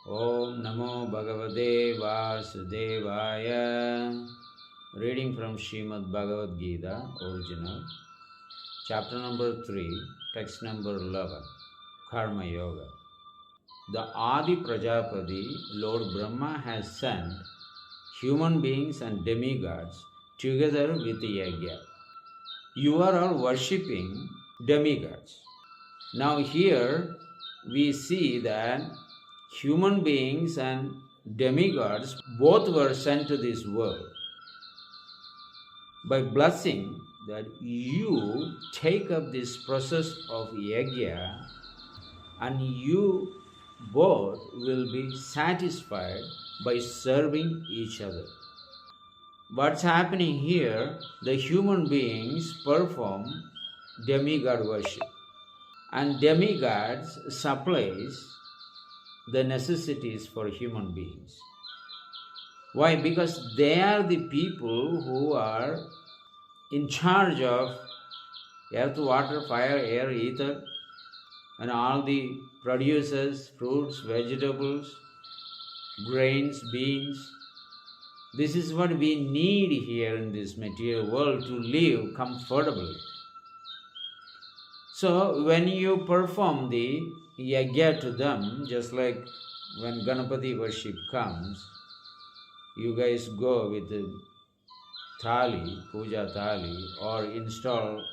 Om Namo Bhagavate Vasudevaya. Reading from Srimad Bhagavad Gita, original, chapter number 3, text number 11, Karma Yoga. The Adi Prajapati, Lord Brahma, has sent human beings and demigods together with the yajna. You are all worshipping demigods. Now here we see that human beings and demigods both were sent to this world by blessing that you take up this process of yajna and you both will be satisfied by serving each other. What's happening here? The human beings perform demigod worship, and demigods supplies the necessities for human beings. Why? Because they are the people who are in charge of earth, water, fire, air, ether, and all the producers, fruits, vegetables, grains, beans. This is what we need here in this material world to live comfortably. So when you perform the yajna to them, just like when Ganapati worship comes, you guys go with the thali, puja thali, or install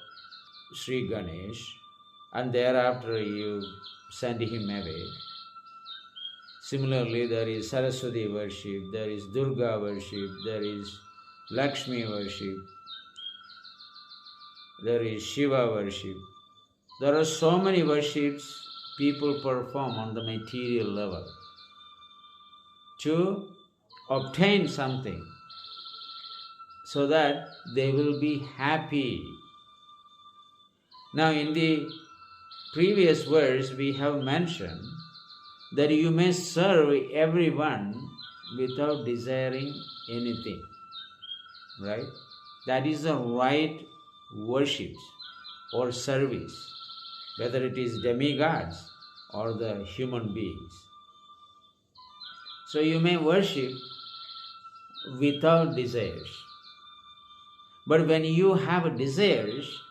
Sri Ganesh, and thereafter you send him away. Similarly, there is Saraswati worship, there is Durga worship, there is Lakshmi worship, there is Shiva worship. There are so many worships people perform on the material level to obtain something so that they will be happy. Now, in the previous verse, we have mentioned that you may serve everyone without desiring anything, right? That is the right worship or service, whether it is demigods or the human beings. So you may worship without desires. But when you have desires,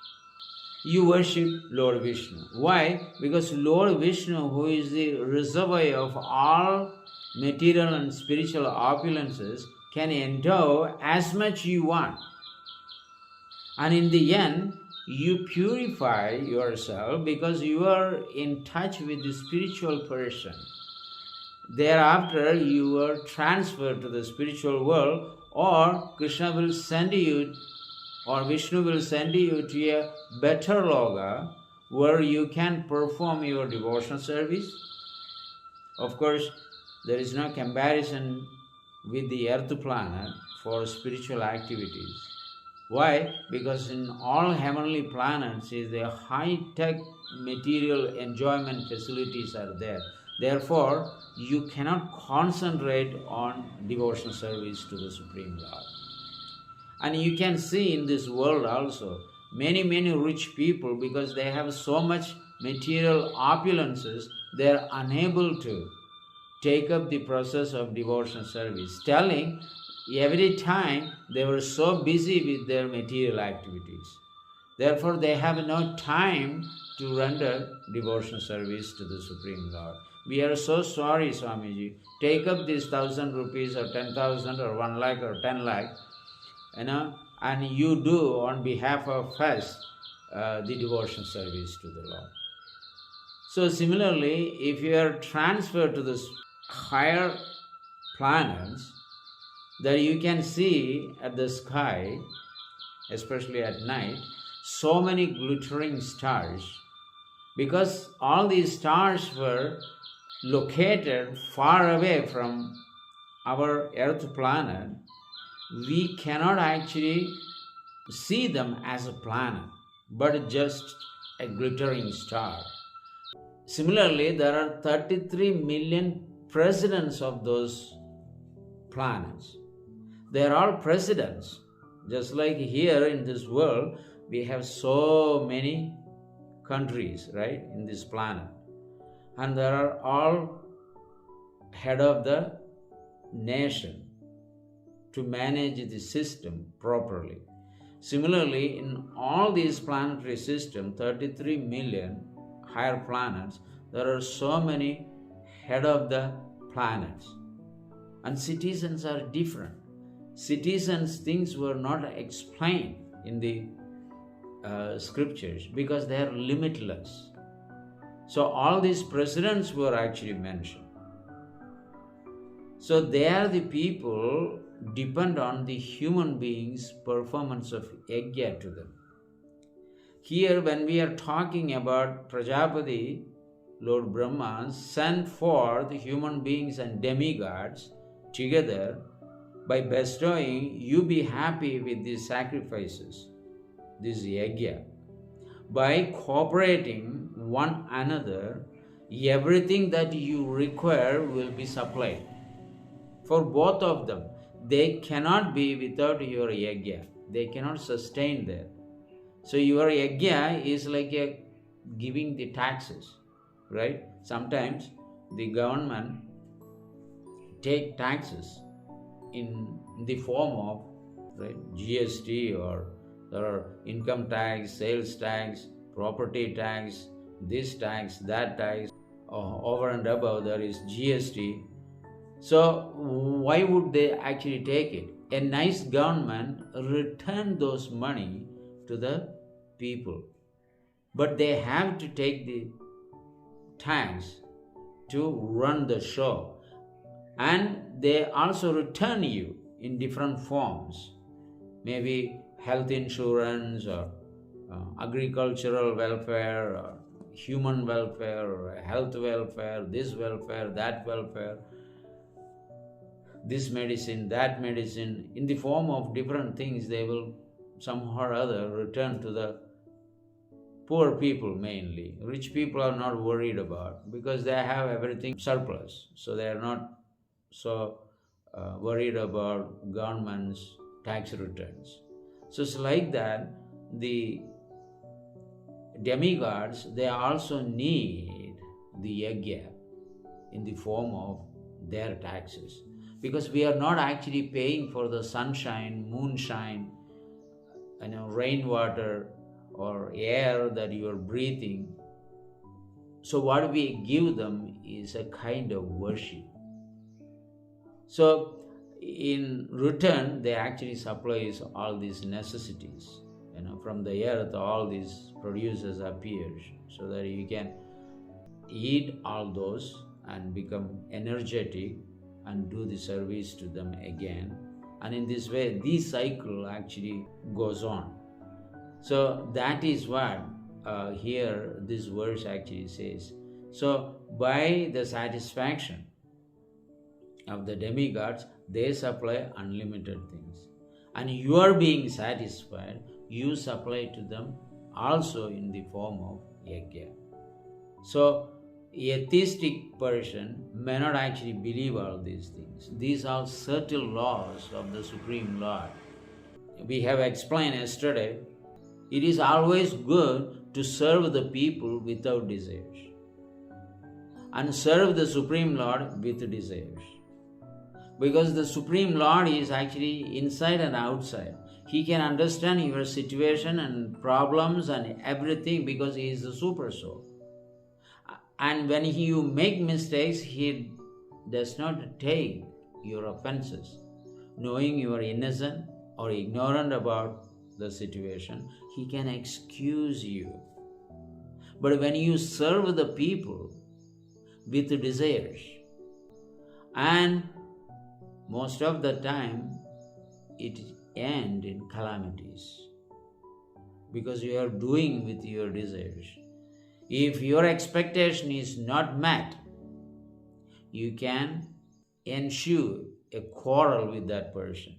you worship Lord Vishnu. Why? Because Lord Vishnu, who is the reservoir of all material and spiritual opulences, can endow as much you want. And in the end, you purify yourself because you are in touch with the spiritual person. Thereafter, you are transferred to the spiritual world, or Krishna will send you, or Vishnu will send you to a better loka where you can perform your devotional service. Of course, there is no comparison with the earth planet for spiritual activities. Why? Because in all heavenly planets, the high-tech material enjoyment facilities are there. Therefore, you cannot concentrate on devotional service to the Supreme Lord. And you can see in this world also, many rich people, because they have so much material opulences, they are unable to take up the process of devotional service, telling every time they were so busy with their material activities. Therefore, they have no time to render devotional service to the Supreme Lord. We are so sorry, Swamiji. Take up these 1,000 rupees or 10,000 or 1 lakh or 10 lakh, and you do on behalf of us the devotional service to the Lord. So similarly, if you are transferred to the higher planets, that you can see at the sky, especially at night, so many glittering stars, because all these stars were located far away from our earth planet. We cannot actually see them as a planet, but just a glittering star. Similarly, there are 33 million presidents of those planets. They are all presidents. Just like here in this world, we have so many countries, right, in this planet. And there are all head of the nation to manage the system properly. Similarly, in all these planetary systems, 33 million higher planets, there are so many head of the planets. And citizens are different. Citizens' things were not explained in the scriptures because they are limitless. So all these presidents were actually mentioned. So they are the people depend on the human beings' performance of yajna to them. Here when we are talking about Prajapati, Lord Brahma sent forth human beings and demigods together by bestowing, you be happy with these sacrifices, this yajna. By cooperating one another, everything that you require will be supplied. For both of them, they cannot be without your yajna. They cannot sustain that. So your yajna is like giving the taxes, right? Sometimes the government take taxes in the form of, right, GST, or there are income tax, sales tax, property tax, this tax, that tax. Over and above there is GST. So why would they actually take it? A nice government return those money to the people. But they have to take the tax to run the show. And they also return you in different forms. Maybe health insurance, or agricultural welfare, or human welfare, or health welfare, this welfare, that welfare, this medicine, that medicine. In the form of different things, they will somehow or other return to the poor people mainly. Rich people are not worried about because they have everything surplus. So they are not so worried about government's tax returns. So it's like that. The demigods, they also need the yajna in the form of their taxes. Because we are not actually paying for the sunshine, moonshine, rainwater or air that you are breathing. So what we give them is a kind of worship. So in return, they actually supplies all these necessities. From the earth, all these produces appears so that you can eat all those and become energetic and do the service to them again. And in this way, this cycle actually goes on. So that is what here this verse actually says. So by the satisfaction of the demigods, they supply unlimited things. And you are being satisfied, you supply to them also in the form of yajna. So a theistic person may not actually believe all these things. These are subtle laws of the Supreme Lord. We have explained yesterday, it is always good to serve the people without desires and serve the Supreme Lord with desires. Because the Supreme Lord is actually inside and outside. He can understand your situation and problems and everything because He is the Super Soul. And when you make mistakes, He does not take your offenses. Knowing you are innocent or ignorant about the situation, He can excuse you. But when you serve the people with desires, and most of the time it ends in calamities because you are doing with your desires. If your expectation is not met, you can ensure a quarrel with that person,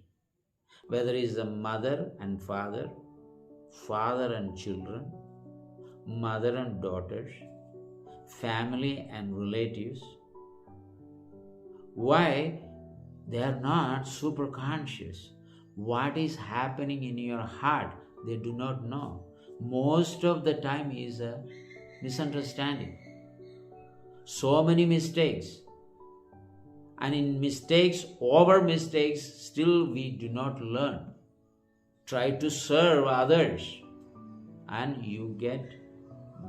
whether it is a mother and father, father and children, mother and daughters, family and relatives. Why? They are not super conscious. What is happening in your heart, they do not know. Most of the time is a misunderstanding. So many mistakes. And in mistakes, over mistakes, still we do not learn. Try to serve others and you get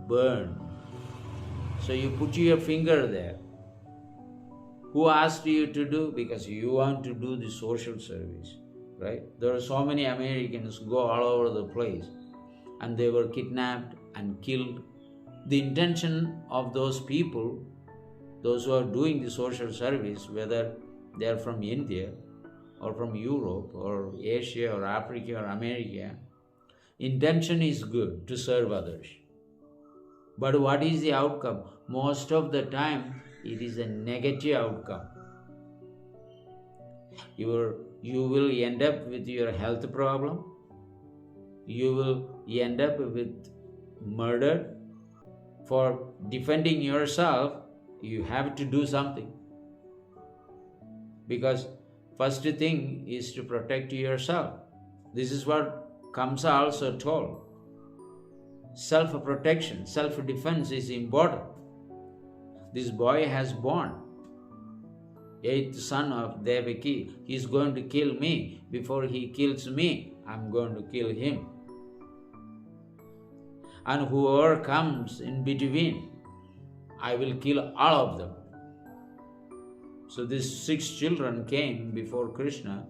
burned. So you put your finger there. Who asked you to do? Because you want to do the social service, right? There are so many Americans go all over the place and they were kidnapped and killed. The intention of those people, those who are doing the social service, whether they are from India or from Europe or Asia or Africa or America, intention is good to serve others. But what is the outcome? Most of the time, it is a negative outcome. You will end up with your health problem. You will end up with murder. For defending yourself, you have to do something. Because first thing is to protect yourself. This is what Kamsa also told. Self-protection, self-defense is important. This boy has born, 8th son of Devaki. He is going to kill me. Before he kills me, I am going to kill him. And whoever comes in between, I will kill all of them. So these 6 children came before Krishna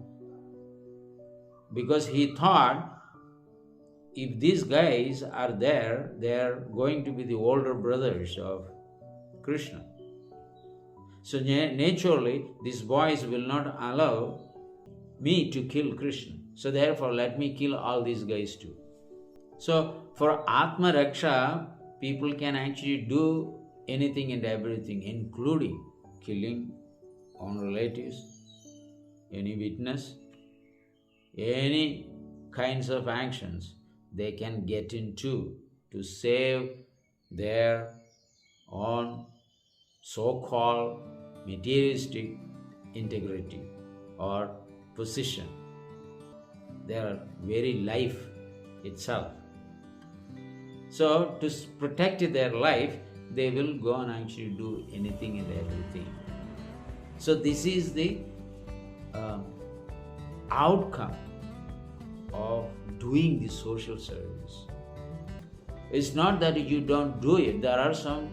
because he thought if these guys are there, they are going to be the older brothers of Krishna. So naturally, these boys will not allow me to kill Krishna. So therefore, let me kill all these guys too. So for Atma Raksha, people can actually do anything and everything, including killing own relatives, any witness, any kinds of actions they can get into to save their own so-called materialistic integrity or position, their very life itself. So to protect their life, they will go and actually do anything and everything. So this is the outcome of doing the social service. It's not that you don't do it. There are some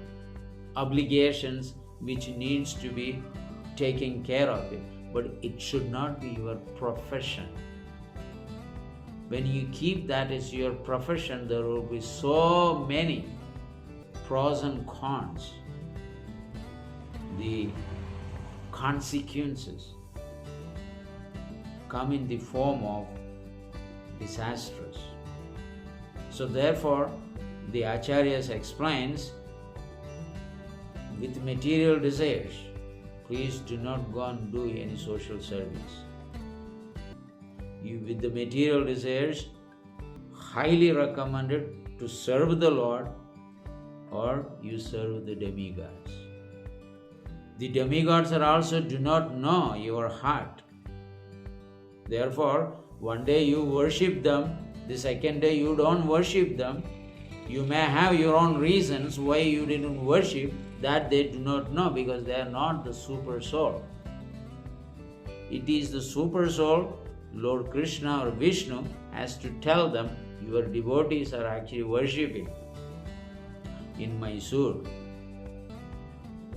obligations which needs to be taken care of it, but it should not be your profession. When you keep that as your profession, there will be so many pros and cons. The consequences come in the form of disasters. So therefore, the Acharyas explains, with material desires, please do not go and do any social service. You, with the material desires, highly recommended to serve the Lord, or you serve the demigods. The demigods are also do not know your heart. Therefore, one day you worship them, the second day you don't worship them. You may have your own reasons why you didn't worship, that they do not know, because they are not the super soul. It is the super soul, Lord Krishna or Vishnu, has to tell them, your devotees are actually worshipping. In Mysore,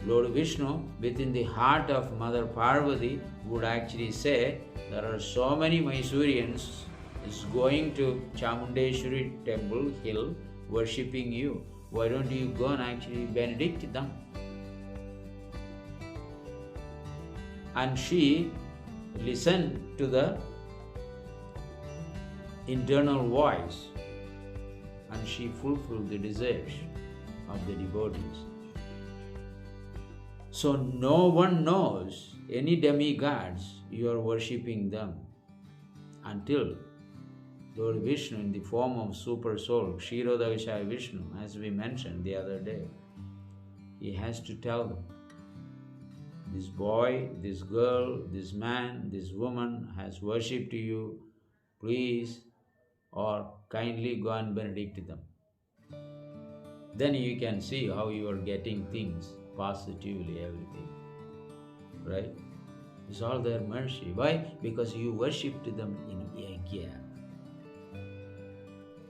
Lord Vishnu, within the heart of Mother Parvati, would actually say, there are so many Mysoreans is going to Chamundeshwari temple hill worshipping you. Why don't you go and actually benedict them? And she listened to the internal voice and she fulfilled the desires of the devotees. So no one knows any demigods, you are worshipping them, until Lord Vishnu, in the form of super soul, Kshirodakshaya Vishnu, as we mentioned the other day, he has to tell them, this boy, this girl, this man, this woman has worshipped you, please or kindly go and benedict them. Then you can see how you are getting things positively, everything, right? It's all their mercy. Why? Because you worshipped them in yajna.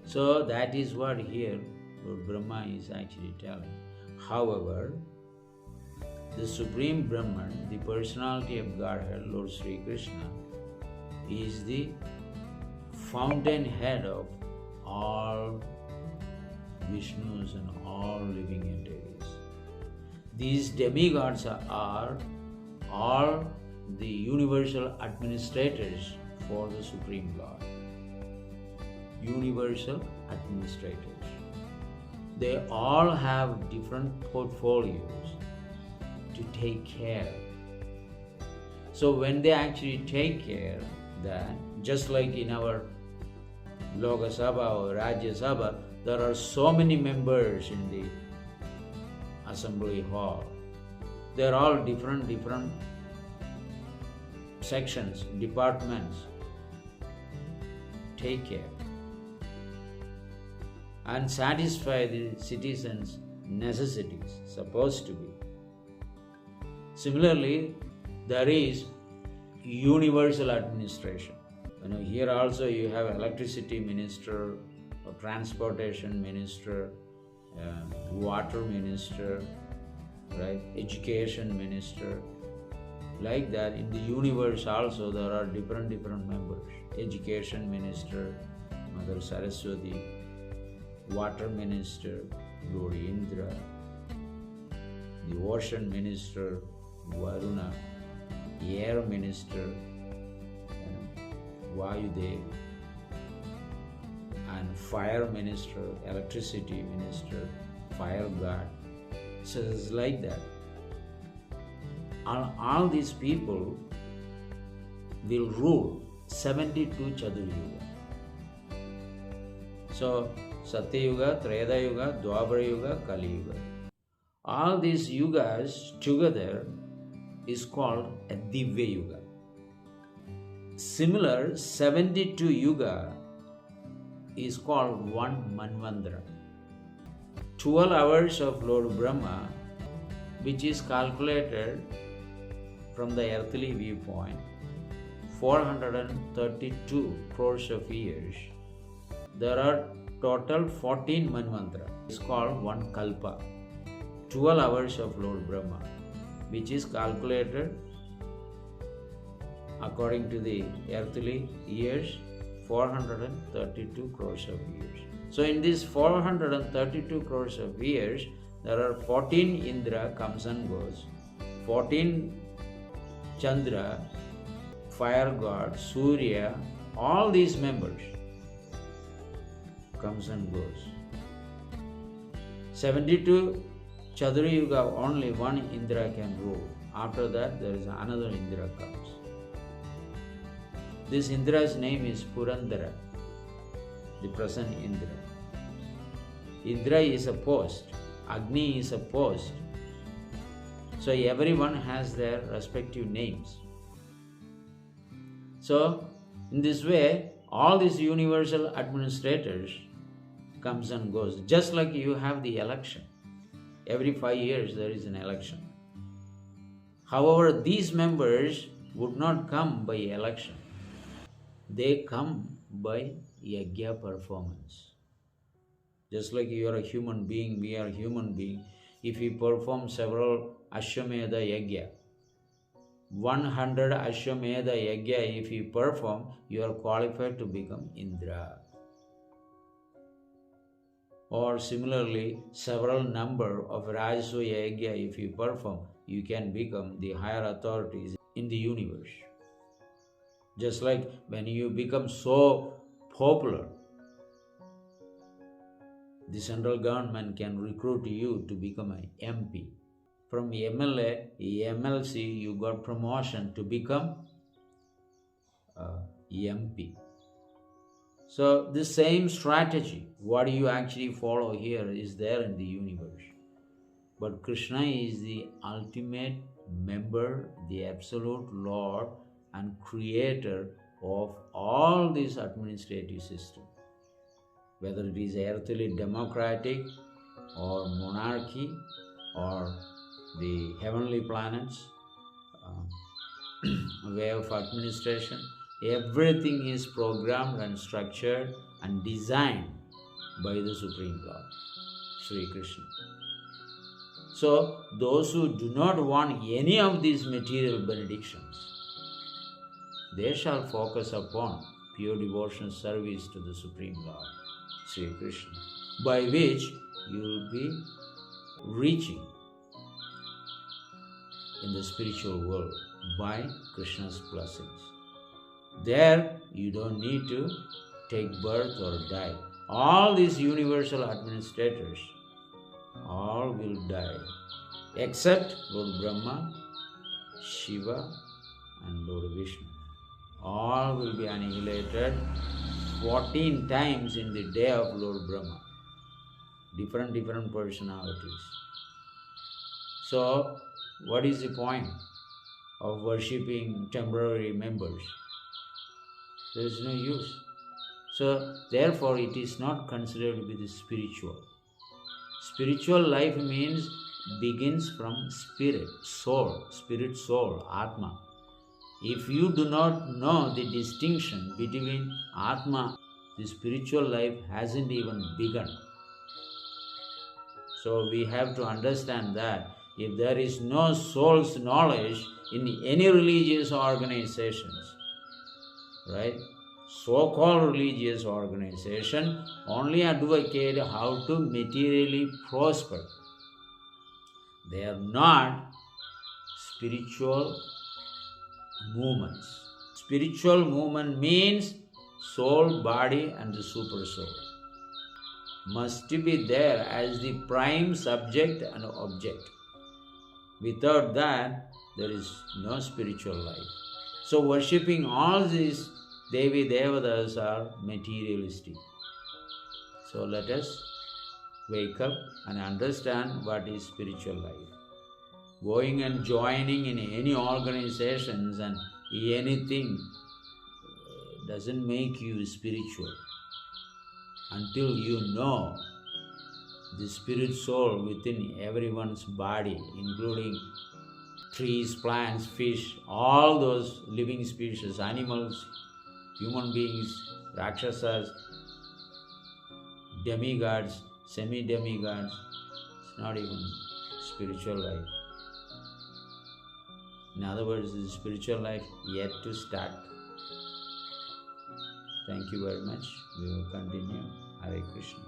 So that is what here Lord Brahma is actually telling. However, the Supreme Brahman, the personality of Godhead, Lord Sri Krishna, is the fountainhead of all Vishnus and all living entities. These demigods are all the universal administrators for the Supreme Lord. Universal administrators. They all have different portfolios to take care. So when they actually take care, that just like in our Loka Sabha or Rajya Sabha, there are so many members in the assembly hall. They are all different sections, departments. Take care and satisfy the citizens' necessities, supposed to be. Similarly, there is universal administration. Here also you have electricity minister, or transportation minister, water minister, right? Education minister. Like that, in the universe also there are different members. Education minister, Mother Saraswati, water minister, Lord Indra, the ocean minister, Varuna, air minister, Vayudev, and fire minister, electricity minister, fire god. So it's like that. All these people will rule 72 Chaduryuga. So Satya Yuga, Treta Yuga, Dwapara Yuga, Kali Yuga. All these yugas together is called a Divya Yuga. Similar 72 Yuga is called one Manvantara. 12 hours of Lord Brahma, which is calculated from the earthly viewpoint, 432 crores of years. There are total 14 Manvantara. It's called one Kalpa. 12 hours of Lord Brahma, which is calculated according to the earthly years, 432 crores of years. So in these 432 crores of years, there are 14 Indra comes and goes, 14 Chandra, fire god, Surya, all these members comes and goes. 72 Chadura Yuga, only one Indra can rule. After that, there is another Indra comes. This Indra's name is Purandara, the present Indra. Indra is a post, Agni is a post. So everyone has their respective names. So in this way, all these universal administrators comes and goes. Just like you have the election. Every 5 years there is an election. However, these members would not come by election. They come by yajna performance. Just like you are a human being, we are human being. If we perform several Ashwamedha yajna, 100 Ashwamedha yajna if you perform, you are qualified to become Indra. Or similarly, several number of Rajasva yajna if you perform, you can become the higher authorities in the universe. Just like when you become so popular, the central government can recruit you to become an MP. From MLA, MLC, you got promotion to become MP. So the same strategy, what you actually follow here is there in the universe. But Krishna is the ultimate member, the absolute Lord and creator of all this administrative system. Whether it is earthly democratic or monarchy or the heavenly planets, way of administration. Everything is programmed and structured and designed by the Supreme Lord, Sri Krishna. So, those who do not want any of these material benedictions, they shall focus upon pure devotional service to the Supreme Lord, Sri Krishna, by which you will be reaching in the spiritual world by Krishna's blessings. There, you don't need to take birth or die. All these universal administrators, all will die, except Lord Brahma, Shiva, and Lord Vishnu. All will be annihilated 14 times in the day of Lord Brahma. Different personalities. So, what is the point of worshipping temporary members? There is no use. So, therefore, it is not considered to be the spiritual. Spiritual life means begins from spirit, soul, Atma. If you do not know the distinction between Atma, the spiritual life hasn't even begun. So we have to understand that if there is no soul's knowledge in any religious organizations, right? So-called religious organization only advocate how to materially prosper. They are not spiritual movements. Spiritual movement means soul, body, and the super soul must be there as the prime subject and object. Without that, there is no spiritual life. So worshipping all these Devi Devatas are materialistic. So let us wake up and understand what is spiritual life. Going and joining in any organizations and anything doesn't make you spiritual until you know the spirit soul within everyone's body, including trees, plants, fish, all those living species, animals, human beings, rakshasas, demigods, semi-demigods. It's not even spiritual life. In other words, the spiritual life yet to start. Thank you very much. We will continue. Hare Krishna.